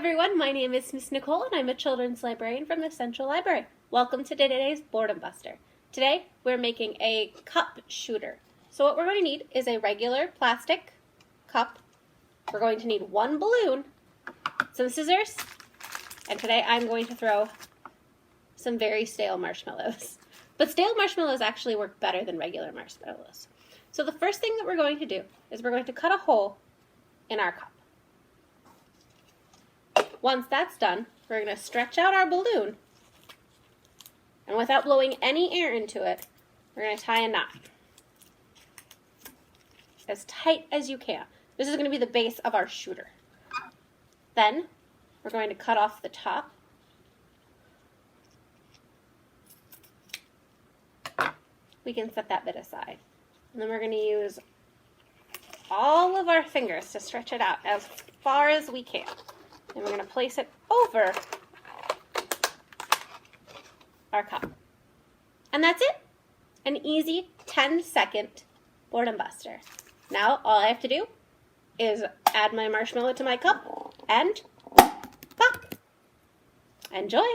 everyone, my name is Miss Nicole and I'm a children's librarian from the Central Library. Welcome to today's Boredom Buster. Today we're making a cup shooter. So what we're going to need is a regular plastic cup. We're going to need one balloon, some scissors, and today I'm going to throw some very stale marshmallows. But stale marshmallows actually work better than regular marshmallows. So the first thing that we're going to do is we're going to cut a hole in our cup. Once that's done, we're going to stretch out our balloon, and without blowing any air into it, we're going to tie a knot as tight as you can. This is going to be the base of our shooter. Then we're going to cut off the top. We can set that bit aside. And then we're going to use all of our fingers to stretch it out as far as we can. And we're going to place it over our cup. And that's it. An easy 10-second Boredom Buster. Now all I have to do is add my marshmallow to my cup and pop. Enjoy!